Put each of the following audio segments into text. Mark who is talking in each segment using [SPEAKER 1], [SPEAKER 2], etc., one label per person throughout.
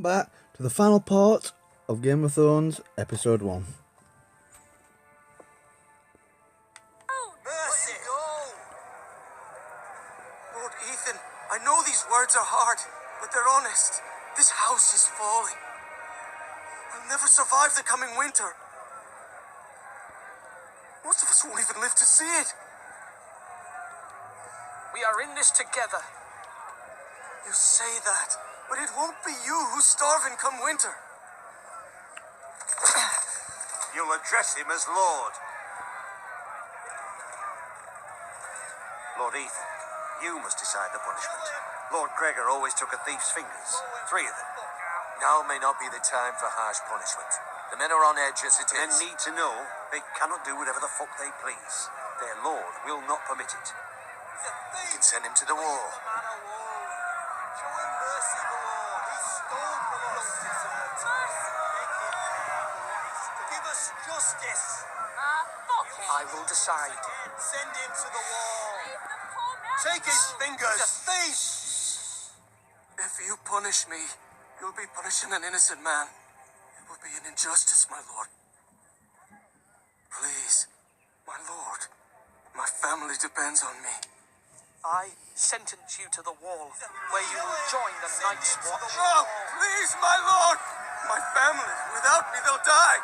[SPEAKER 1] back to the final part of Game of Thrones Episode 1.
[SPEAKER 2] Mercy! Lord Ethan, I know these words are hard, but they're honest. This house is falling. I'll never survive the coming winter. Most of us won't even live to see it.
[SPEAKER 3] We are in this together.
[SPEAKER 2] You say that, but it won't be you who's starving come winter.
[SPEAKER 4] You'll address him as Lord. Lord Ethan, you must decide the punishment. Lord Gregor always took a thief's fingers. 3 of them.
[SPEAKER 2] Now may not be the time for harsh punishment. The men are on edge as it
[SPEAKER 4] Men
[SPEAKER 2] is.
[SPEAKER 4] need to know they cannot do whatever the fuck they please. Their Lord will not permit it.
[SPEAKER 2] We can send him to the wall.
[SPEAKER 4] Give us justice.
[SPEAKER 3] I will decide.
[SPEAKER 4] Send him to the wall. Take his fingers. Thief!
[SPEAKER 2] If you punish me, you'll be punishing an innocent man. It will be an injustice, my lord. Please, my lord, my family depends on me.
[SPEAKER 3] I sentence you to the wall, where you will join the Night's Watch.
[SPEAKER 2] No, please, my lord! My family, without me, they'll die.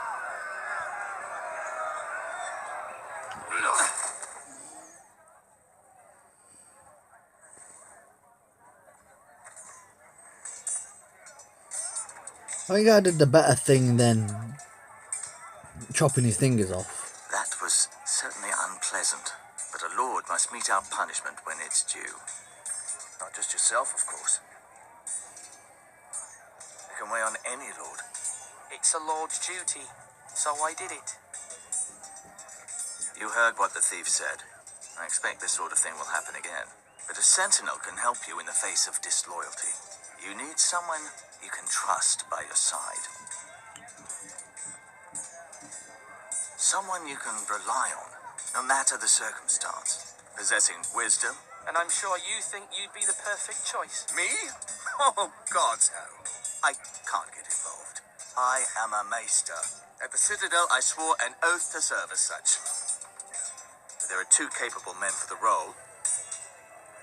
[SPEAKER 1] I think I did the better thing than chopping his fingers off.
[SPEAKER 5] That was certainly unpleasant, but a lord must mete out punishment when it's due. Not just yourself, of course. It can weigh on any lord.
[SPEAKER 3] It's a lord's duty, so I did it.
[SPEAKER 5] You heard what the thief said. I expect this sort of thing will happen again. But a sentinel can help you in the face of disloyalty. You need someone you can trust by your side. Someone you can rely on, no matter the circumstance. Possessing wisdom.
[SPEAKER 3] And I'm sure you think you'd be the perfect choice.
[SPEAKER 5] Me? Oh, God's no. I can't get involved. I am a maester. At the Citadel, I swore an oath to serve as such. There are 2 capable men for the role.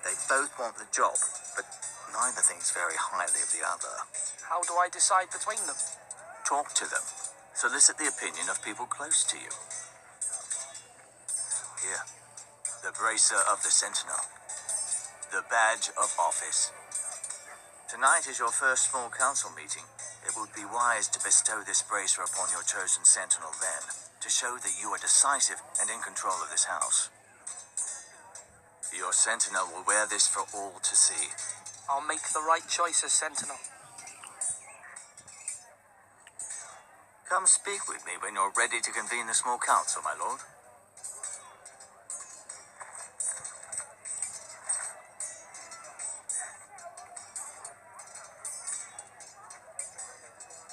[SPEAKER 5] They both want the job, but neither thinks very highly of the other.
[SPEAKER 3] How do I decide between them?
[SPEAKER 5] Talk to them. Solicit the opinion of people close to you. Here, the bracer of the Sentinel. The badge of office. Tonight is your first small council meeting. It would be wise to bestow this bracer upon your chosen Sentinel then, to show that you are decisive and in control of this house. Your Sentinel will wear this for all to see.
[SPEAKER 3] I'll make the right choice as Sentinel.
[SPEAKER 5] Come speak with me when you're ready to convene the small council, my lord.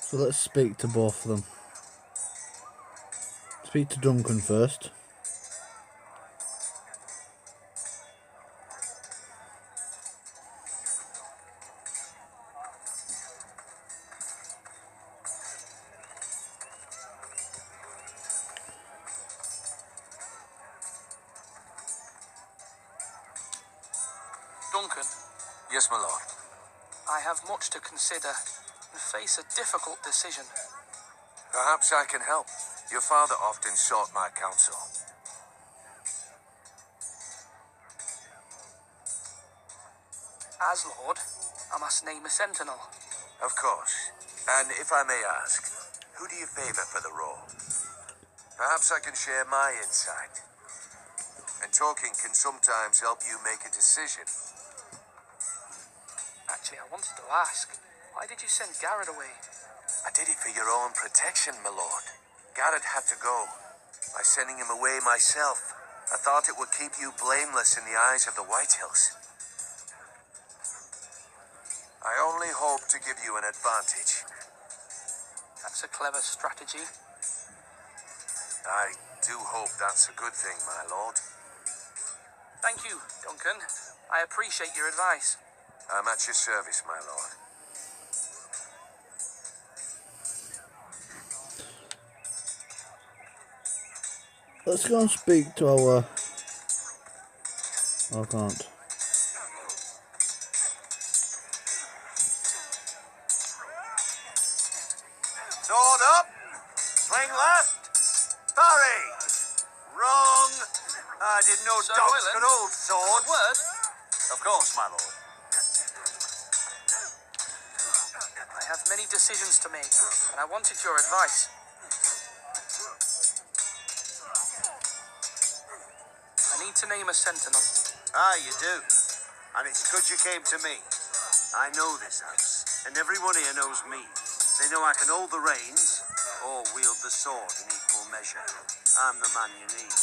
[SPEAKER 1] So let's speak to both of them. Speak to Duncan first.
[SPEAKER 3] Duncan,
[SPEAKER 2] Yes, my lord.
[SPEAKER 3] I have much to consider and face a difficult decision.
[SPEAKER 2] Perhaps I can help. Your father often sought my counsel.
[SPEAKER 3] As Lord, I must name a Sentinel.
[SPEAKER 2] Of course. And if I may ask, who do you favor for the role? Perhaps I can share my insight. And talking can sometimes help you make a decision.
[SPEAKER 3] Actually, I wanted to ask, why did you send Garrett away?
[SPEAKER 2] I did it for your own protection, my lord. Garrett had to go. By sending him away myself, I thought it would keep you blameless in the eyes of the Whitehills. I only hope to give you an advantage.
[SPEAKER 3] That's a clever strategy.
[SPEAKER 2] I do hope that's a good thing, my lord.
[SPEAKER 3] Thank you, Duncan. I appreciate your advice.
[SPEAKER 2] I'm at your service, my lord.
[SPEAKER 1] Let's go and speak to our... Oh, I can't.
[SPEAKER 2] Sword up. Swing left. Parry. Wrong. I didn't know
[SPEAKER 3] Sir
[SPEAKER 2] dogs
[SPEAKER 3] Royland?
[SPEAKER 2] could hold swords.
[SPEAKER 3] Word?
[SPEAKER 2] Of course, my lord.
[SPEAKER 3] I have many decisions to make, and I wanted your advice. I need to name a sentinel.
[SPEAKER 2] Ah, you do. And it's good you came to me. I know this house, and everyone here knows me. They know I can hold the reins or wield the sword in equal measure. I'm the man you need.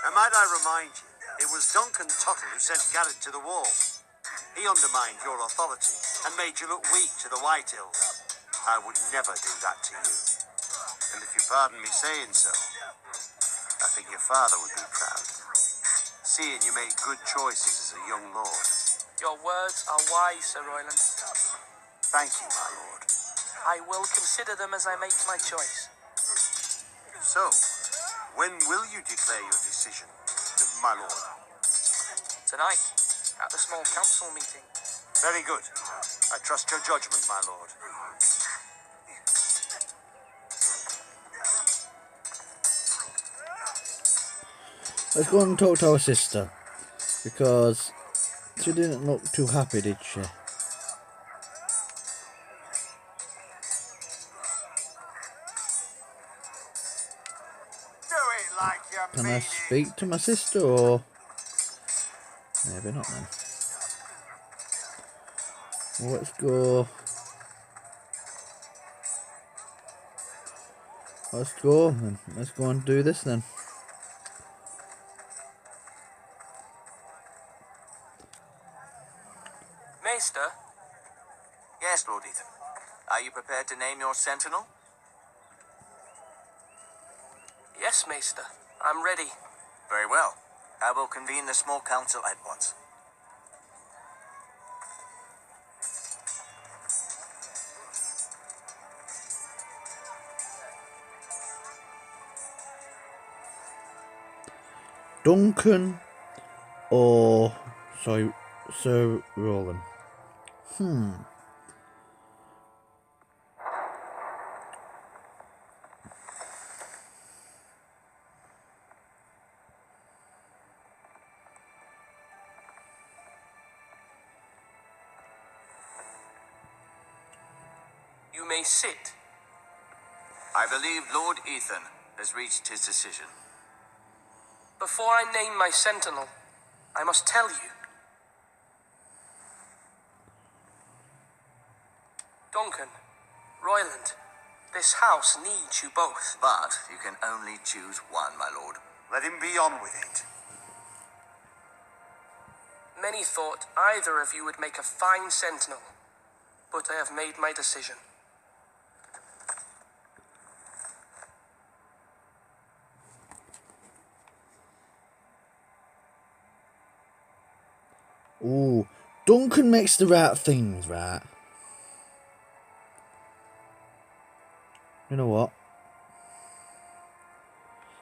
[SPEAKER 2] And might I remind you, it was Duncan Tuttle who sent Garrett to the wall. He undermined your authority and made you look weak to the Whitehills. I would never do that to you. And if you pardon me saying so, I think your father would be proud. Seeing you made good choices as a young lord.
[SPEAKER 3] Your words are wise, Sir Royland.
[SPEAKER 2] Thank you, my lord.
[SPEAKER 3] I will consider them as I make my choice.
[SPEAKER 2] So, when will you declare your decision, my lord?
[SPEAKER 3] Tonight, at the small council meeting.
[SPEAKER 2] Very good. I trust your judgment, my lord.
[SPEAKER 1] Let's go and talk to our sister. Because she didn't look too happy, did she?
[SPEAKER 2] Do it like you
[SPEAKER 1] Can
[SPEAKER 2] mean
[SPEAKER 1] I speak to my sister or... Maybe not then. Well, let's go. Let's go then. Let's go and do this then.
[SPEAKER 3] Maester,
[SPEAKER 5] Yes, Lord Ethan. Are you prepared to name your sentinel?
[SPEAKER 3] yes, Maester. I'm ready.
[SPEAKER 5] Very well. I will convene the small council at once.
[SPEAKER 1] Duncan or... Sorry, Sir Roland.
[SPEAKER 3] You may sit.
[SPEAKER 5] I believe Lord Ethan has reached his decision.
[SPEAKER 3] Before I name my sentinel, I must tell you. Duncan, Royland, this house needs you both.
[SPEAKER 5] But you can only choose one, my lord.
[SPEAKER 2] Let him be on with it.
[SPEAKER 3] Many thought either of you would make a fine sentinel, but I have made my decision.
[SPEAKER 1] Ooh, Duncan makes the right things, right? You know what?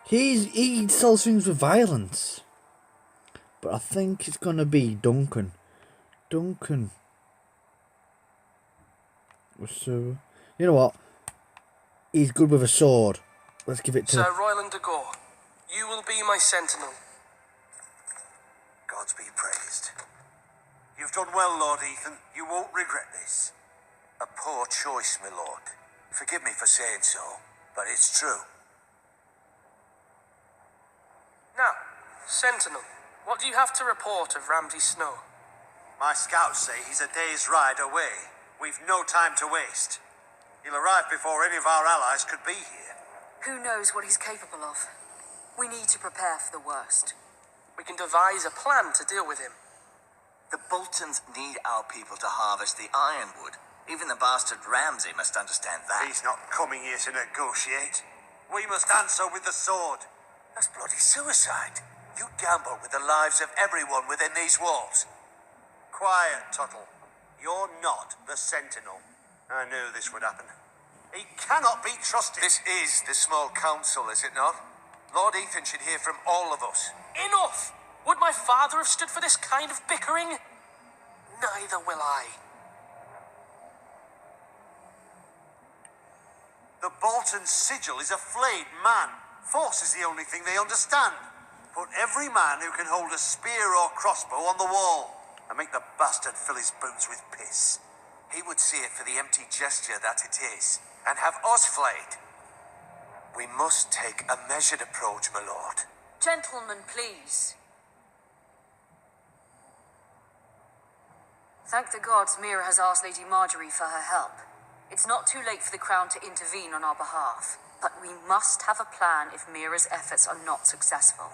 [SPEAKER 1] He sells things with violence. But I think it's gonna be Duncan. Duncan. So, you know what? He's good with a sword. Let's give it to...
[SPEAKER 3] Sir Royland de Gore, you will be my sentinel.
[SPEAKER 2] Gods be praised. You've done well, Lord Ethan. You won't regret this. A poor choice, my lord. Forgive me for saying so, but it's true.
[SPEAKER 3] Now, sentinel, what do you have to report of Ramsay Snow?
[SPEAKER 2] My scouts say he's a day's ride away. We've no time to waste. He'll arrive before any of our allies could be here.
[SPEAKER 6] Who knows what he's capable of? We need to prepare for the worst.
[SPEAKER 3] We can devise a plan to deal with him.
[SPEAKER 5] The Boltons need our people to harvest the ironwood. Even the bastard Ramsay must understand that.
[SPEAKER 2] He's not coming here to negotiate. We must answer with the sword. That's bloody suicide. You gamble with the lives of everyone within these walls. Quiet, Tuttle. You're not the Sentinel. I knew this would happen. He cannot be trusted. This is the small council, is it not? Lord Ethan should hear from all of us.
[SPEAKER 3] Enough! Would my father have stood for this kind of bickering? Neither will I.
[SPEAKER 4] The Bolton sigil is a flayed man. Force is the only thing they understand. Put every man who can hold a spear or crossbow on the wall and make the bastard fill his boots with piss.
[SPEAKER 2] He would see it for the empty gesture that it is, and have us flayed. We must take a measured approach, my lord.
[SPEAKER 6] Gentlemen, please. Thank the gods Mira has asked Lady Marjorie for her help. It's not too late for the Crown to intervene on our behalf, but we must have a plan if Mira's efforts are not successful.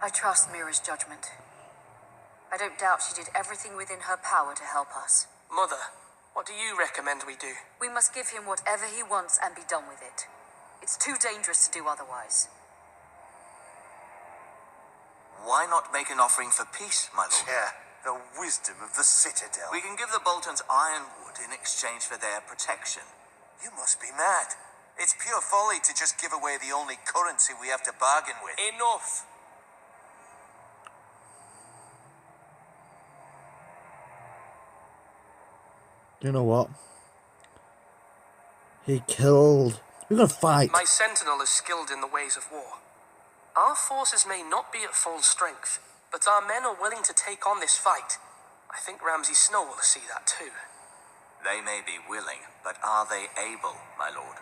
[SPEAKER 6] I trust Mira's judgment. I don't doubt she did everything within her power to help us.
[SPEAKER 3] Mother, what do you recommend we do?
[SPEAKER 6] We must give him whatever he wants and be done with it. It's too dangerous to do otherwise.
[SPEAKER 5] Why not make an offering for peace, my lord?
[SPEAKER 4] Yeah, the wisdom of the Citadel.
[SPEAKER 5] We can give the Boltons ironwood in exchange for their protection.
[SPEAKER 2] You must be mad. It's pure folly to just give away the only currency we have to bargain with.
[SPEAKER 3] Enough!
[SPEAKER 1] You know what? He killed. We're gonna fight.
[SPEAKER 3] My sentinel is skilled in the ways of war. Our forces may not be at full strength, but our men are willing to take on this fight. I think Ramsay Snow will see that too.
[SPEAKER 5] They may be willing, but are they able, my lord?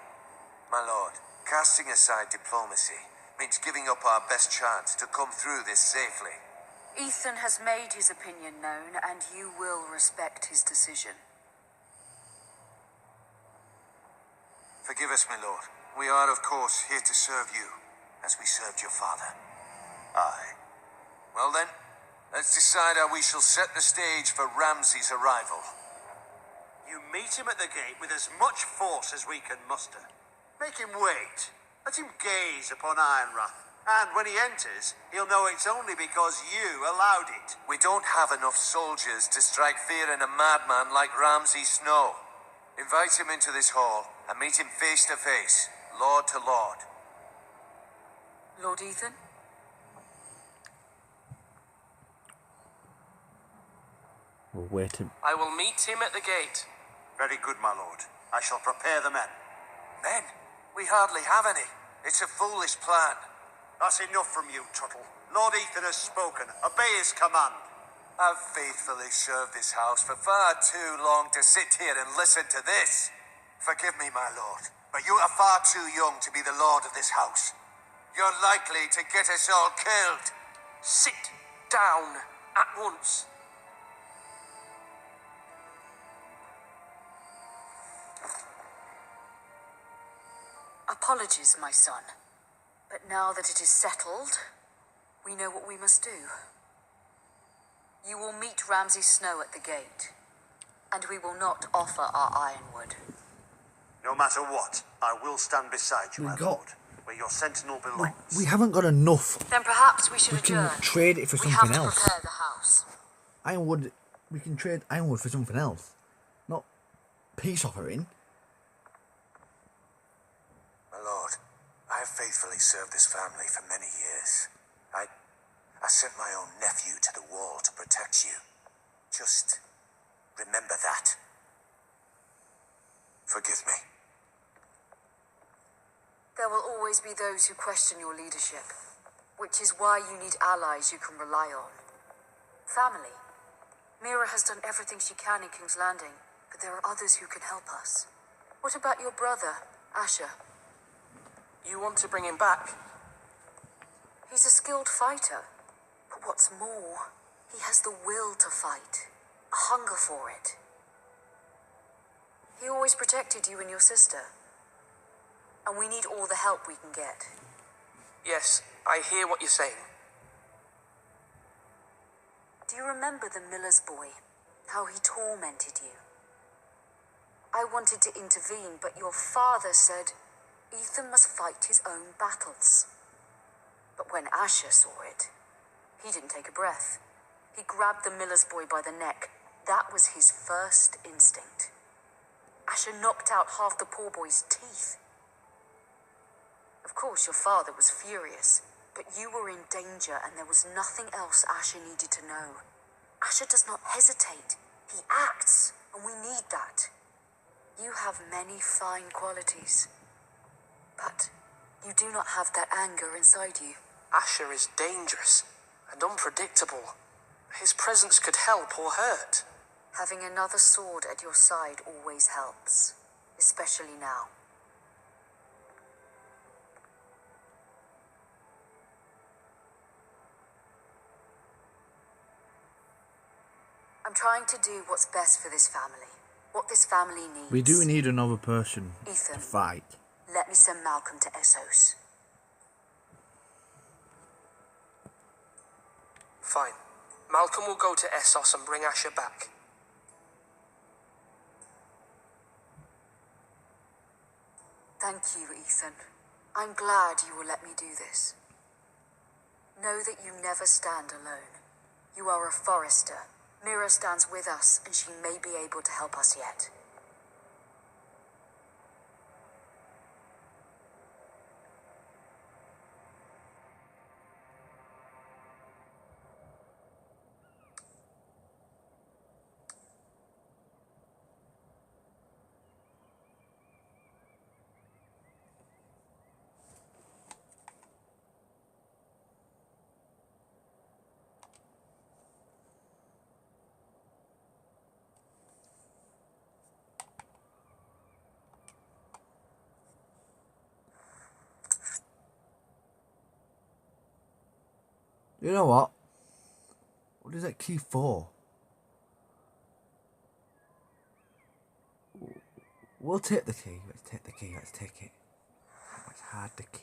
[SPEAKER 2] My lord, casting aside diplomacy means giving up our best chance to come through this safely.
[SPEAKER 6] Ethan has made his opinion known, and you will respect his decision.
[SPEAKER 2] Forgive us, my lord. We are, of course, here to serve you, as we served your father.
[SPEAKER 4] Aye.
[SPEAKER 2] Well then, let's decide how we shall set the stage for Ramsay's arrival.
[SPEAKER 4] You meet him at the gate with as much force as we can muster. Make him wait. Let him gaze upon Ironrath. And when he enters, he'll know it's only because you allowed it.
[SPEAKER 2] We don't have enough soldiers to strike fear in a madman like Ramsay Snow. Invite him into this hall and meet him face to face, lord to lord.
[SPEAKER 6] Lord Ethan?
[SPEAKER 1] We'll wait him.
[SPEAKER 3] I will meet him at the gate.
[SPEAKER 4] Very good, my lord. I shall prepare the men.
[SPEAKER 2] Men? We hardly have any. It's a foolish plan.
[SPEAKER 4] That's enough from you, Tuttle. Lord Ethan has spoken. Obey his command.
[SPEAKER 2] I've faithfully served this house for far too long to sit here and listen to this. Forgive me, my lord, but you are far too young to be the lord of this house. You're likely to get us all killed.
[SPEAKER 3] Sit down at once.
[SPEAKER 6] Apologies, my son. But now that it is settled, we know what we must do. You will meet Ramsay Snow at the gate, and we will not offer our ironwood.
[SPEAKER 4] No matter what, I will stand beside you,
[SPEAKER 1] We
[SPEAKER 4] my
[SPEAKER 1] got-
[SPEAKER 4] lord, where your sentinel belongs.
[SPEAKER 1] We haven't got enough.
[SPEAKER 6] Then perhaps we should
[SPEAKER 1] We can
[SPEAKER 6] adjourn.
[SPEAKER 1] trade it for
[SPEAKER 6] We have
[SPEAKER 1] something
[SPEAKER 6] to
[SPEAKER 1] else.
[SPEAKER 6] prepare the house.
[SPEAKER 1] Ironwood. We can trade ironwood for something else. Not peace offering.
[SPEAKER 2] My lord, I have faithfully served this family for many years. I sent my own nephew to the wall to protect you. Just remember that. Forgive me.
[SPEAKER 6] There will always be those who question your leadership, which is why you need allies you can rely on. Family. Mira has done everything she can in King's Landing, but there are others who can help us. What about your brother, Asher?
[SPEAKER 3] You want to bring him back?
[SPEAKER 6] He's a skilled fighter, but what's more, he has the will to fight, a hunger for it. He always protected you and your sister, and we need all the help we can get.
[SPEAKER 3] Yes, I hear what you're saying.
[SPEAKER 6] Do you remember the miller's boy? How he tormented you? I wanted to intervene, but your father said Ethan must fight his own battles. But when Asher saw it, he didn't take a breath. He grabbed the miller's boy by the neck. That was his first instinct. Asher knocked out half the poor boy's teeth. Of course, your father was furious, but you were in danger and there was nothing else Asher needed to know. Asher does not hesitate. He acts, and we need that. You have many fine qualities, but you do not have that anger inside you.
[SPEAKER 3] Asher is dangerous and unpredictable. His presence could help or hurt.
[SPEAKER 6] Having another sword at your side always helps, especially now. I'm trying to do what's best for this family, what this family needs.
[SPEAKER 1] We do need another person
[SPEAKER 6] Ethan,
[SPEAKER 1] to fight.
[SPEAKER 6] let me send Malcolm to Essos.
[SPEAKER 3] Fine. Malcolm will go to Essos and bring Asher back.
[SPEAKER 6] Thank you, Ethan. I'm glad you will let me do this. Know that you never stand alone. You are a forester. Mira stands with us, and she may be able to help us yet.
[SPEAKER 1] You know what? What is that key for? We'll take the key. Let's take the key. Let's take it. Let's hide the key.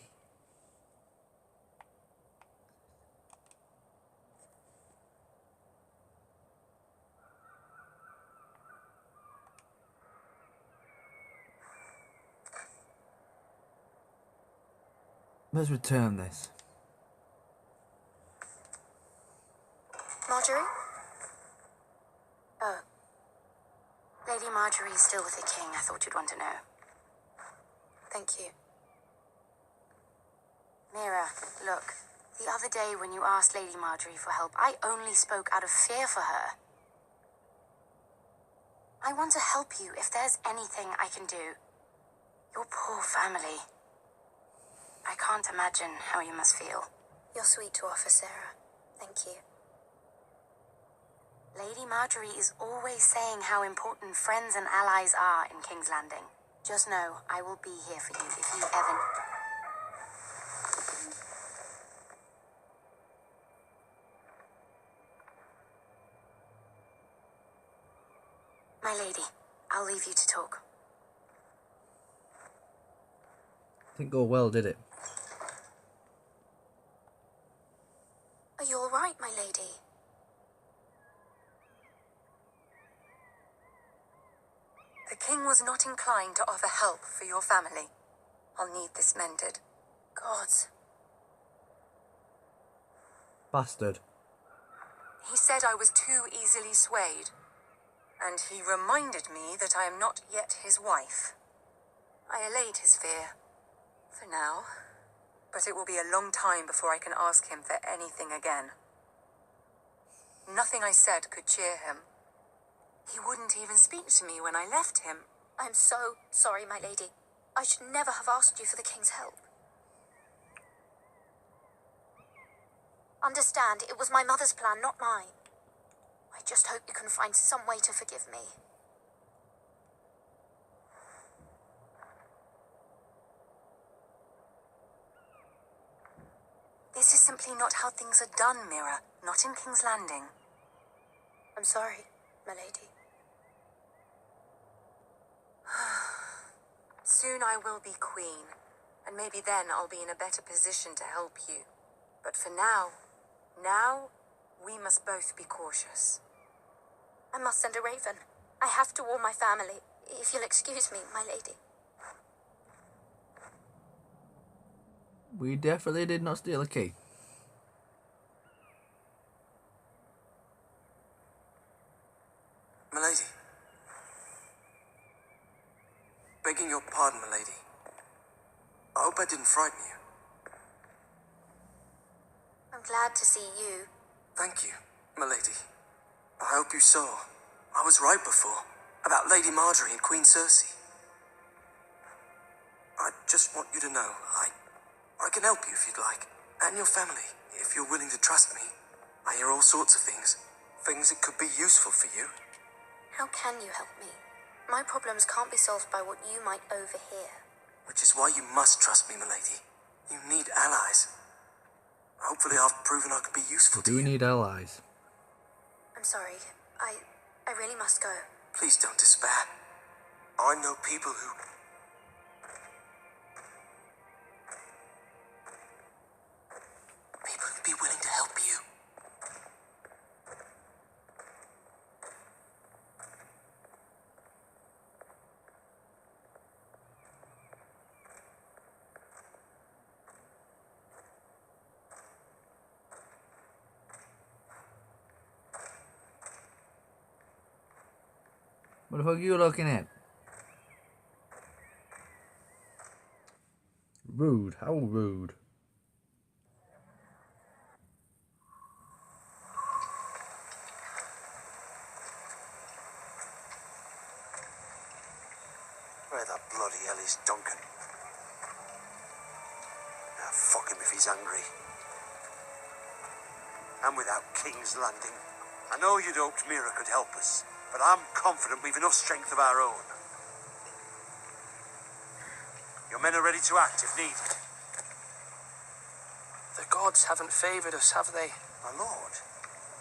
[SPEAKER 1] Let's return this.
[SPEAKER 7] Marjorie? Oh. Lady Marjorie is still with the king. I thought you'd want to know. Thank you. Mira, look. The other day when you asked Lady Marjorie for help, I only spoke out of fear for her. I want to help you if there's anything I can do. Your poor family. I can't imagine how you must feel. You're sweet to offer, Sarah. Thank you. Lady Marjorie is always saying how important friends and allies are in King's Landing. Just know, I will be here for you if you ever... My lady, I'll leave you to talk.
[SPEAKER 1] Didn't go well, did it?
[SPEAKER 7] Are you all right, my lady?
[SPEAKER 6] The king was not inclined to offer help for your family. I'll need this mended.
[SPEAKER 7] Gods.
[SPEAKER 1] Bastard.
[SPEAKER 6] He said I was too easily swayed. And he reminded me that I am not yet his wife. I allayed his fear. For now. But it will be a long time before I can ask him for anything again. Nothing I said could cheer him. He wouldn't even speak to me when I left him.
[SPEAKER 7] I'm so sorry, my lady. I should never have asked you for the king's help. Understand, it was my mother's plan, not mine. I just hope you can find some way to forgive me.
[SPEAKER 6] This is simply not how things are done, Mira. Not in King's Landing.
[SPEAKER 7] I'm sorry, my lady.
[SPEAKER 6] Soon I will be queen, and maybe then I'll be in a better position to help you. But for now, we must both be cautious.
[SPEAKER 7] I must send a raven. I have to warn my family. If you'll excuse me, my lady.
[SPEAKER 1] We definitely did not steal a key.
[SPEAKER 3] Milady. Begging your pardon, milady.
[SPEAKER 2] I hope I didn't frighten you.
[SPEAKER 7] I'm glad to see you.
[SPEAKER 3] Thank you, milady. I hope you saw. I was right before. About Lady Marjorie and Queen Cersei. I just want you to know, I can help you if you'd like. And your family, if you're willing to trust me. I hear all sorts of things. Things that could be useful for you.
[SPEAKER 7] How can you help me? My problems can't be solved by what you might overhear.
[SPEAKER 3] Which is why you must trust me, milady. You need allies. Hopefully I've proven I can be useful to
[SPEAKER 1] Do
[SPEAKER 3] you.
[SPEAKER 1] need allies.
[SPEAKER 7] I'm sorry. I really must go.
[SPEAKER 3] Please don't despair. I know people who'd be willing to help you.
[SPEAKER 1] What the fuck are you looking at? Rude. How rude.
[SPEAKER 4] Where the bloody hell is Duncan? Fuck him if he's angry. And without King's Landing. I know you'd hoped Mira could help us, but I'm confident we've enough strength of our own. Your men are ready to act if needed.
[SPEAKER 3] The gods haven't favored us, have they?
[SPEAKER 4] My lord,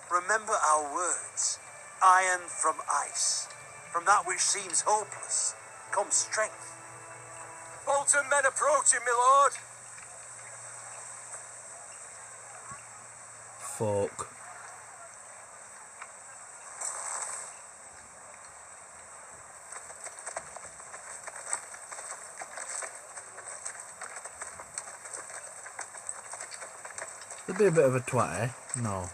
[SPEAKER 4] remember our words. Iron from ice. From that which seems hopeless comes strength. Bolton men approaching, my lord.
[SPEAKER 1] Fuck. There'd be a bit of a twat, eh? No.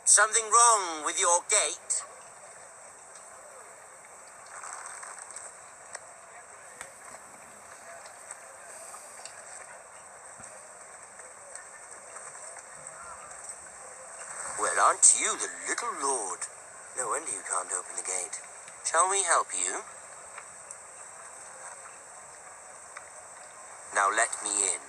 [SPEAKER 5] Something wrong with your gate? Well, aren't you the little lord? No wonder you can't open the gate. Shall we help you? Now let me in.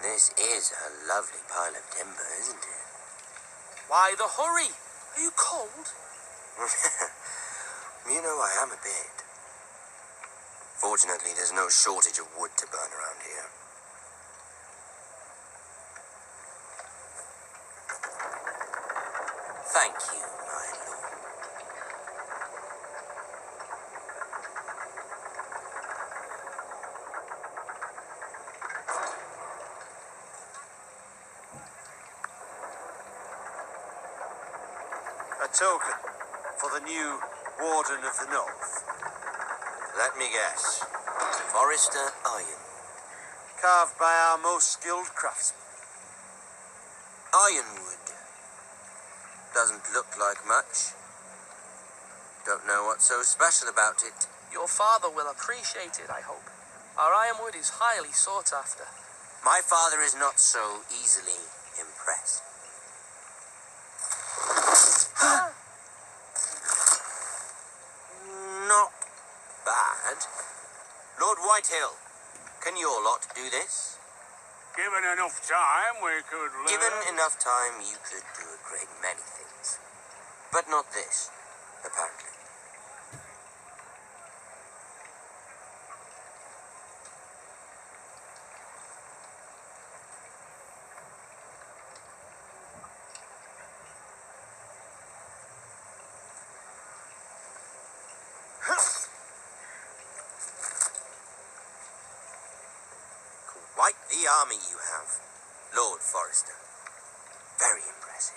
[SPEAKER 5] This is a lovely pile of timber, isn't it?
[SPEAKER 3] Why the hurry? Are you cold?
[SPEAKER 5] You know I am a bit. Fortunately, there's no shortage of wood to burn around here. Thank you, my lord.
[SPEAKER 4] A token for the new Warden of the North.
[SPEAKER 5] Let me guess. Forrester Iron.
[SPEAKER 4] Carved by our most skilled craftsmen.
[SPEAKER 5] Ironwood. Doesn't look like much. Don't know what's so special about it.
[SPEAKER 3] Your father will appreciate it, I hope. Our ironwood is highly sought after.
[SPEAKER 5] My father is not so easily impressed. Not bad. Lord Whitehill, can your lot do this?
[SPEAKER 4] Given enough time, we could learn.
[SPEAKER 5] Given enough time, you could do a great many things. But not this, apparently. Quite the army you have, Lord Forrester. Very impressive.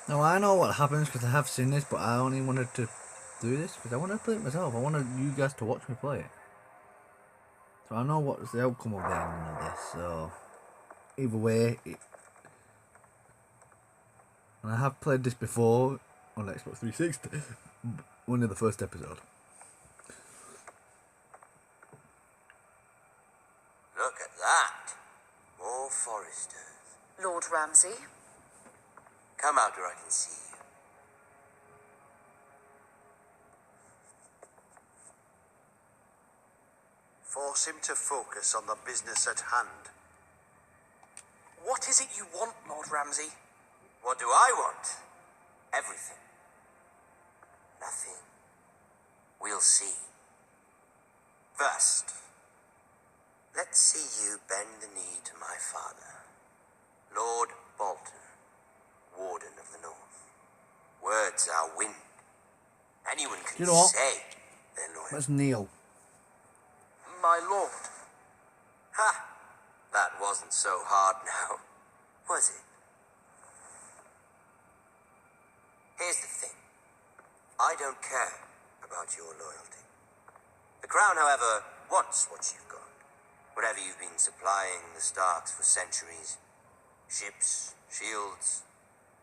[SPEAKER 1] Now I know what happens because I have seen this, but I only wanted to do this because I want to play it myself. I want you guys to watch me play it. So I know what's the outcome of the ending of this. So either way, and I have played this before on Xbox 360. Only the first episode.
[SPEAKER 2] Look at that. More foresters.
[SPEAKER 6] Lord Ramsay?
[SPEAKER 2] Come out where I can see you.
[SPEAKER 4] Force him to focus on the business at hand.
[SPEAKER 3] What is it you want, Lord Ramsay?
[SPEAKER 2] What do I want? Everything. Nothing. We'll see. First, let's see you bend the knee to my father, Lord Bolton, Warden of the North. Words are wind. Anyone can
[SPEAKER 1] You know what?
[SPEAKER 2] say they're loyal.
[SPEAKER 1] That's Neil.
[SPEAKER 3] My lord.
[SPEAKER 2] Ha! That wasn't so hard now, was it? Here's the thing. I don't care about your loyalty. The Crown, however, wants what you've got. Whatever you've been supplying the Starks for centuries. Ships, shields,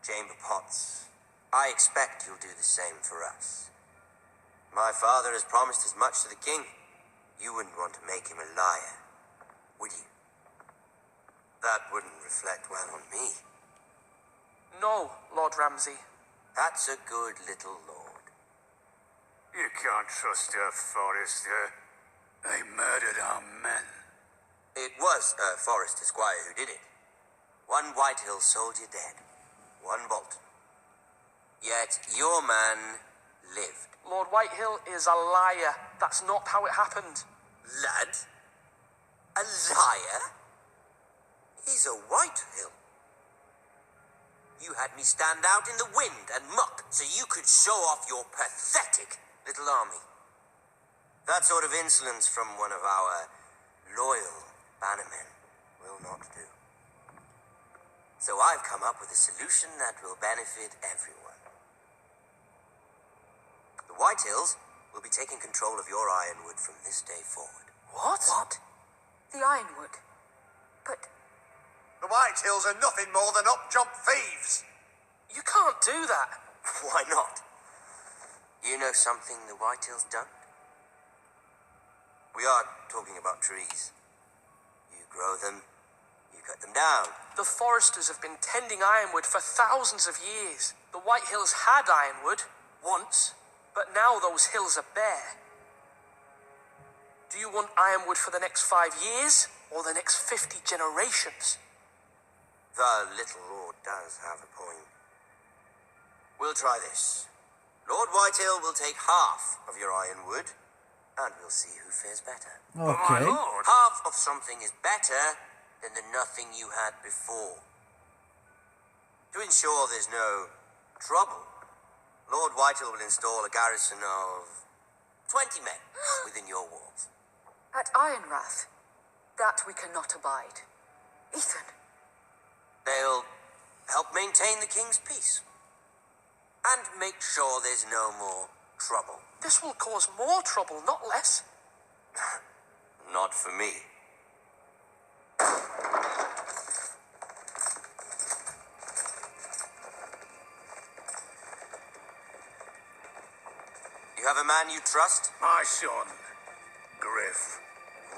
[SPEAKER 2] chamber pots. I expect you'll do the same for us. My father has promised as much to the king. You wouldn't want to make him a liar, would you? That wouldn't reflect well on me.
[SPEAKER 3] No, Lord Ramsay.
[SPEAKER 2] That's a good little lord.
[SPEAKER 8] You can't trust a Forrester. They murdered our men.
[SPEAKER 2] It was a Forrester squire who did it. One Whitehill soldier dead. One Bolton. Yet your man lived.
[SPEAKER 3] Lord Whitehill is a liar. That's not how it happened.
[SPEAKER 2] Lad? A liar? He's a Whitehill. You had me stand out in the wind and muck so you could show off your pathetic little army. That sort of insolence from one of our loyal bannermen will not do. So I've come up with a solution that will benefit everyone. The Whitehills will be taking control of your ironwood from this day forward.
[SPEAKER 3] What?
[SPEAKER 6] What? The Ironwood? But
[SPEAKER 4] The Whitehills are nothing more than up-jump thieves.
[SPEAKER 3] You can't do that.
[SPEAKER 2] Why not? You know something the Whitehills don't? We are talking about trees. You grow them, you cut them down.
[SPEAKER 3] The Foresters have been tending Ironwood for thousands of years. The Whitehills had Ironwood, once, but now those hills are bare. Do you want Ironwood for the next 5 years, or the next 50 generations?
[SPEAKER 2] The little lord does have a point. We'll try this. Lord Whitehill will take half of your ironwood, and we'll see who fares better.
[SPEAKER 1] Okay.
[SPEAKER 8] Lord.
[SPEAKER 2] Half of something is better than the nothing you had before. To ensure there's no trouble, Lord Whitehill will install a garrison of 20 men within your walls.
[SPEAKER 6] at Ironrath, that we cannot abide. Ethan.
[SPEAKER 2] They'll help maintain the king's peace. And make sure there's no more trouble.
[SPEAKER 3] This will cause more trouble, not less.
[SPEAKER 2] Not for me. You have a man you trust?
[SPEAKER 8] My son, Griff.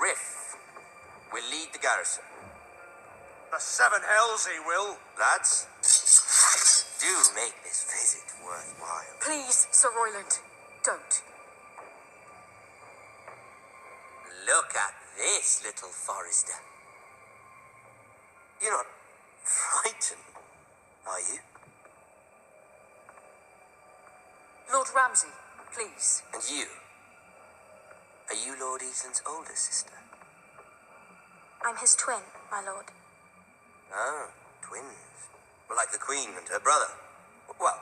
[SPEAKER 2] Riff will lead the garrison.
[SPEAKER 4] The Seven Hells he will.
[SPEAKER 2] Lads, do make this visit worthwhile.
[SPEAKER 6] Please, Sir Royland, don't.
[SPEAKER 2] Look at this, little Forester. You're not frightened, are you?
[SPEAKER 6] Lord Ramsay, please.
[SPEAKER 2] And you? Are you Lord Ethan's older sister?
[SPEAKER 7] I'm his twin, my lord.
[SPEAKER 2] Oh, twins. Well, like the Queen and her brother. Well,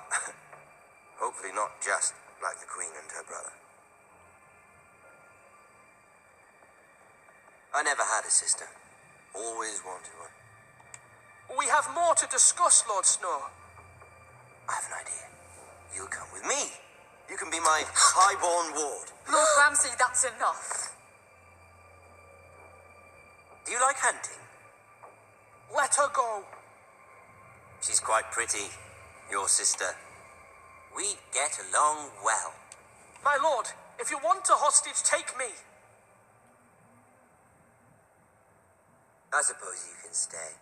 [SPEAKER 2] hopefully not just like the Queen and her brother. I never had a sister. Always wanted one.
[SPEAKER 3] We have more to discuss, Lord Snow.
[SPEAKER 2] I have an idea. You'll come with me,
[SPEAKER 5] You can be my highborn ward.
[SPEAKER 6] Lord Ramsay, that's enough.
[SPEAKER 5] Do you like hunting?
[SPEAKER 3] Let her go.
[SPEAKER 5] She's quite pretty, your sister. We'd get along well.
[SPEAKER 3] My lord, if you want a hostage, take me.
[SPEAKER 5] I suppose you can stay.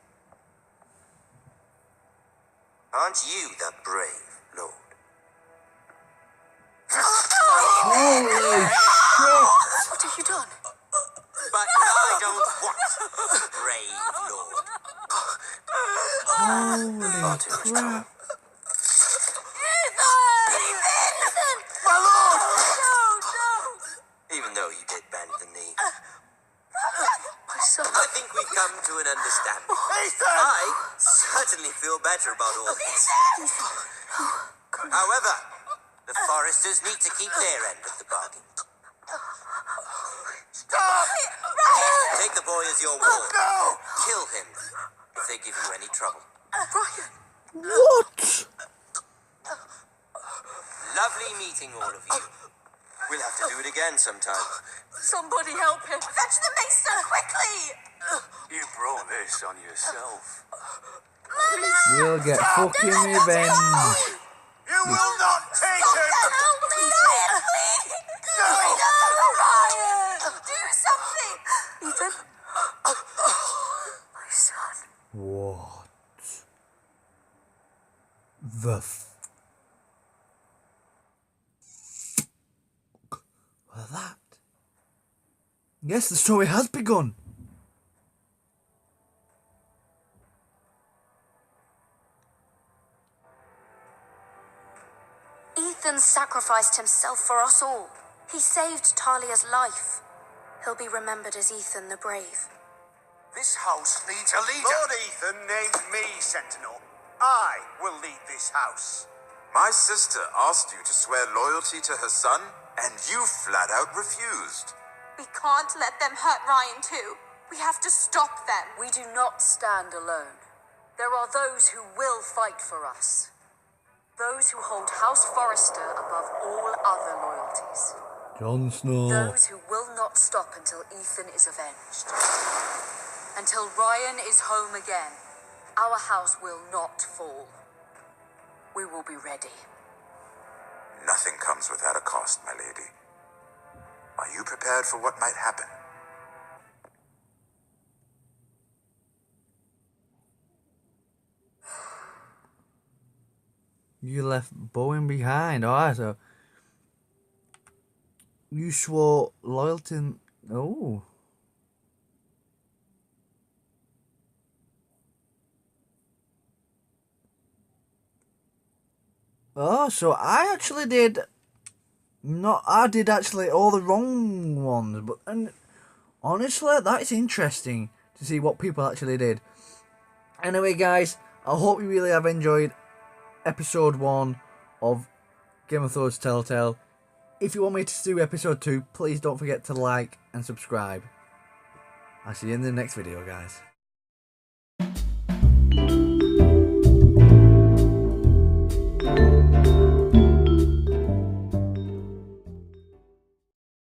[SPEAKER 5] Aren't you the brave lord?
[SPEAKER 1] Holy shit!
[SPEAKER 6] What have you done?
[SPEAKER 5] But I don't want the brave lord.
[SPEAKER 1] Holy crap!
[SPEAKER 4] My lord!
[SPEAKER 5] Even though you did bend the knee.
[SPEAKER 6] My son.
[SPEAKER 5] I think we've come to an understanding.
[SPEAKER 4] Ethan!
[SPEAKER 5] I certainly feel better about all this. However, the foresters need to keep their end of the bargain.
[SPEAKER 4] Stop!
[SPEAKER 5] Take the boy as your ward.
[SPEAKER 4] No!
[SPEAKER 5] Kill him if they give you any trouble.
[SPEAKER 6] Ryan.
[SPEAKER 1] What?
[SPEAKER 5] Lovely meeting all of you. We'll have to do it again sometime.
[SPEAKER 6] Somebody help him. Fetch the mason quickly.
[SPEAKER 8] You brought this on yourself.
[SPEAKER 1] We'll get fucking revenge.
[SPEAKER 4] You will not take him!
[SPEAKER 6] Help me, Ryan, please.
[SPEAKER 4] No!
[SPEAKER 6] Ryan, do something. Ethan. My son.
[SPEAKER 1] What? The was that? Yes, the story has begun.
[SPEAKER 7] Ethan sacrificed himself for us all. He saved Talia's life. He'll be remembered as Ethan the Brave.
[SPEAKER 4] This house needs a leader. Lord Ethan named me Sentinel. I will lead this house.
[SPEAKER 2] My sister asked you to swear loyalty to her son, and you flat out refused.
[SPEAKER 9] We can't let them hurt Ryan too. We have to stop them.
[SPEAKER 6] We do not stand alone. There are those who will fight for us. Those who hold House Forrester above all other loyalties.
[SPEAKER 1] Jon Snow.
[SPEAKER 6] Those who will not stop until Ethan is avenged. Until Ryan is home again, our house will not fall. We will be ready.
[SPEAKER 2] Nothing comes without a cost, my lady. Are you prepared for what might happen?
[SPEAKER 1] You left Bowen behind. Alright, so you swore loyalty. Oh. Oh, so I actually did. I did actually all the wrong ones, but and honestly, that's interesting to see what people actually did. Anyway, guys, I hope you really have enjoyed episode 1 of Game of Thrones Telltale. If you want me to do episode 2, please don't forget to like and subscribe. I'll see you in the next video, guys.